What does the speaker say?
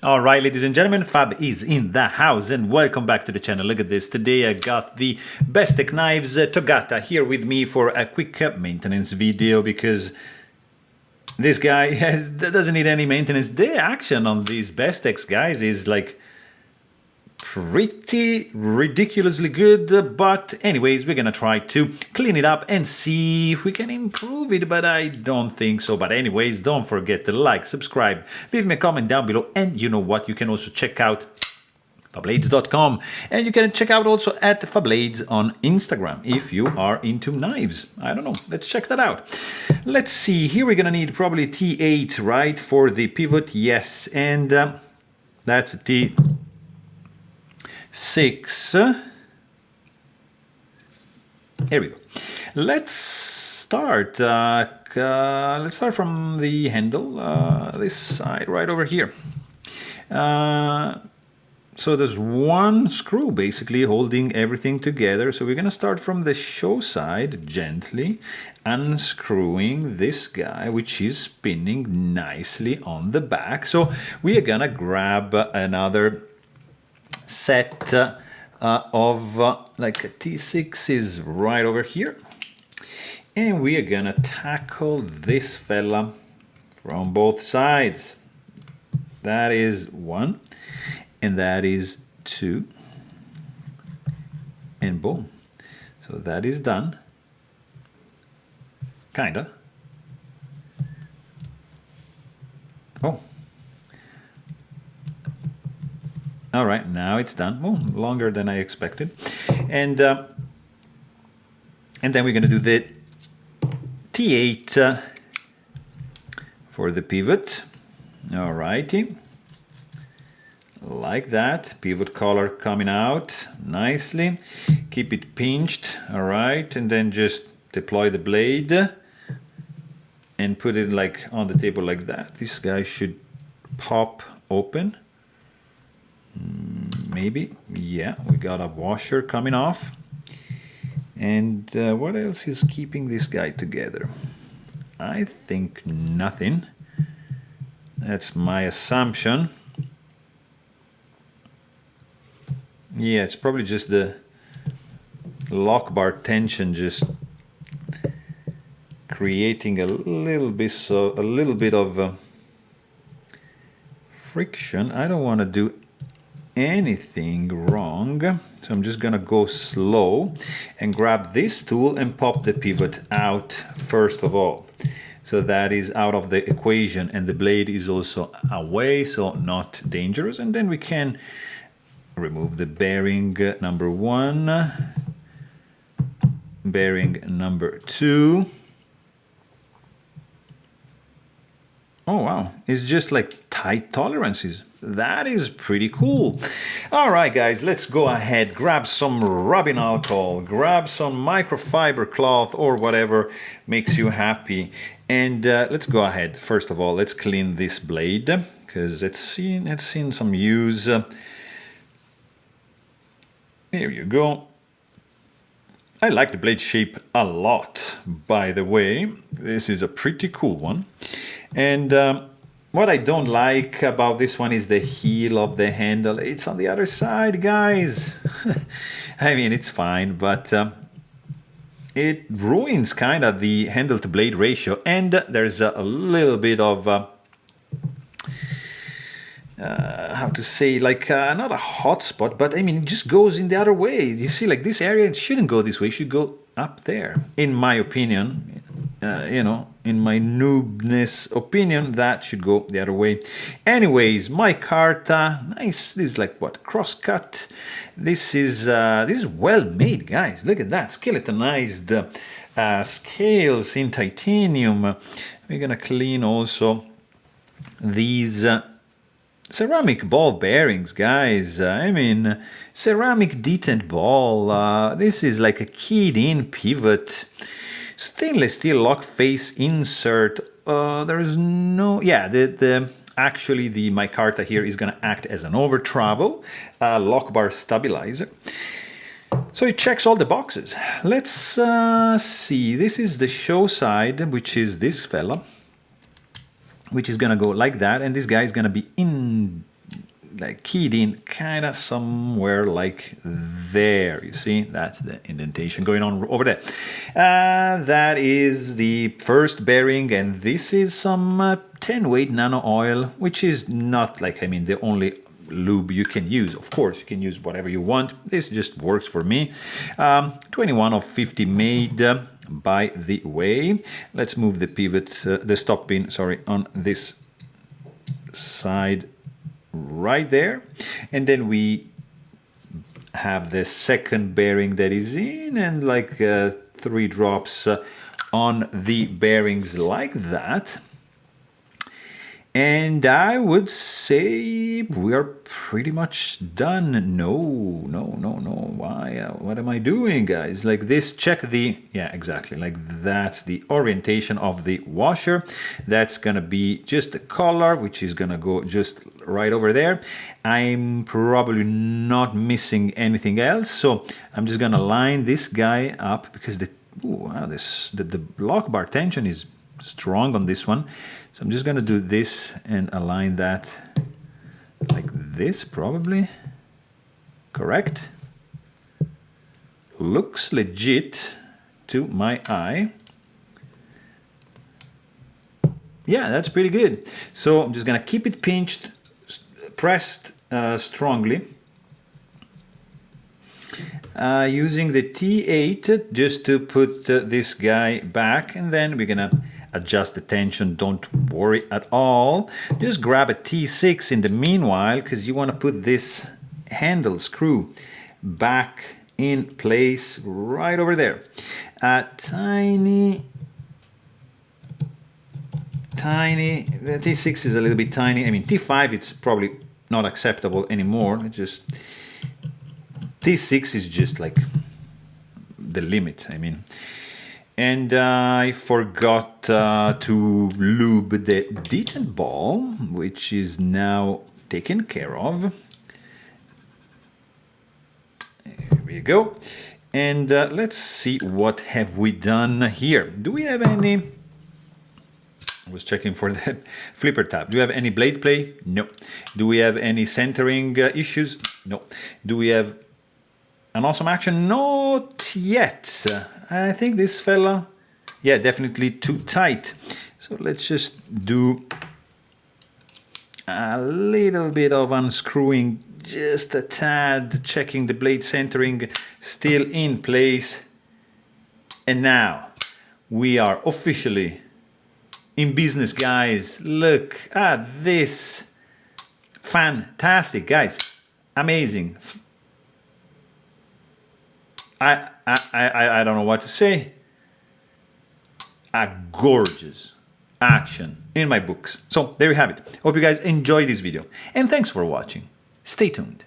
All right, ladies and gentlemen, Fab is in the house and welcome back to the channel. Look at this. Today I got the Bestech knives Togatta here with me for a quick maintenance video because this guy doesn't need any maintenance. The action on these Bestechs, guys, is like pretty ridiculously good, but anyways, we're gonna try to clean it up and see if we can improve it, but I don't think so. But anyways, don't forget to like, subscribe, leave me a comment down below, and you know what, you can also check out Fablades.com, and you can check out also at Fablades on Instagram if you are into knives. I don't know, let's check that out. Let's see, here we're gonna need probably T8, right, for the pivot. Yes, and that's a T6. Here we go. Let's start. Let's start from the handle, this side right over here. So there's one screw basically holding everything together. So we're going to start from the show side, gently unscrewing this guy, which is spinning nicely on the back. So we are going to grab another set of like a T6 is right over here, and we are gonna tackle this fella from both sides. That is one, and that is two, and boom. So that is done, kinda. Oh, all right, now it's done. Oh, longer than I expected. And then we're going to do the T8 for the pivot. All righty. Like that. Pivot collar coming out nicely. Keep it pinched. All right. And then just deploy the blade and put it like on the table like that. This guy should pop open. Maybe, yeah, we got a washer coming off. And what else is keeping this guy together? I think nothing. That's my assumption. Yeah, it's probably just the lock bar tension just creating a little bit of friction. I don't want to do anything wrong, so I'm just gonna go slow and grab this tool and pop the pivot out first of all. So that is out of the equation, and the blade is also away, so not dangerous. And then we can remove the bearing number one, bearing number two. Oh wow, it's just like tight tolerances. That is pretty cool. All right, guys, let's go ahead, grab some rubbing alcohol, grab some microfiber cloth or whatever makes you happy. And let's go ahead. First of all, let's clean this blade because it's seen some use. Here you go. I like the blade shape a lot, by the way. This is a pretty cool one. And what I don't like about this one is the heel of the handle. It's on the other side, guys. I mean, it's fine, but it ruins kind of the handle to blade ratio. And there's a little bit of, how to say, like not a hot spot, but I mean, it just goes in the other way. You see, like this area, it shouldn't go this way. It should go up there, in my opinion. You know, in my noobness opinion, that should go the other way. Anyways, micarta, nice. This is like what, cross-cut. This is well made, guys. Look at that, skeletonized scales in titanium. We're gonna clean also these ceramic ball bearings, guys. I mean, ceramic detent ball. This is like a keyed-in pivot. Stainless steel lock face insert. There is no, yeah, actually the micarta here is going to act as an over travel lock bar stabilizer. So it checks all the boxes. Let's see. This is the show side, which is this fella, which is going to go like that, and this guy is going to be in like keyed in kind of somewhere like there. You see, that's the indentation going on over there. That is the first bearing, and this is some 10 weight nano oil, which is not like, I mean, the only lube you can use. Of course, you can use whatever you want. This just works for me. 21 of 50 made. By the way, let's move the pivot, the stop pin, sorry, on this side right there, and then we have the second bearing that is in, and like 3 drops on the bearings like that. And I would say we are pretty much done. No. Why? What am I doing, guys? Like this, check the, yeah, exactly. Like that's the orientation of the washer. That's going to be just the color, which is going to go just right over there. I'm probably not missing anything else. So I'm just going to line this guy up because the lock bar tension is strong on this one. So I'm just going to do this and align that like this, probably. Correct. Looks legit to my eye. Yeah, that's pretty good. So I'm just going to keep it pinched, pressed strongly. Using the T8 just to put this guy back, and then we're going to adjust the tension. Don't worry at all. Just grab a T6 in the meanwhile, because you want to put this handle screw back in place right over there. Tiny, the T6 is a little bit tiny. I mean, T5 it's probably not acceptable anymore. It's just T6 is just like the limit, I mean. And I forgot to lube the detent ball, which is now taken care of. Here we go. And let's see what have we done here. Do we have any... I was checking for the flipper tab. Do we have any blade play? No. Do we have any centering issues? No. Do we have an awesome action? Not yet. I think this fella, yeah, definitely too tight. So let's just do a little bit of unscrewing, just a tad, checking the blade centering still in place. And now we are officially in business, guys. Look at this. Fantastic, guys. Amazing. I don't know what to say. A gorgeous action in my books. So there you have it. Hope you guys enjoyed this video. And thanks for watching. Stay tuned.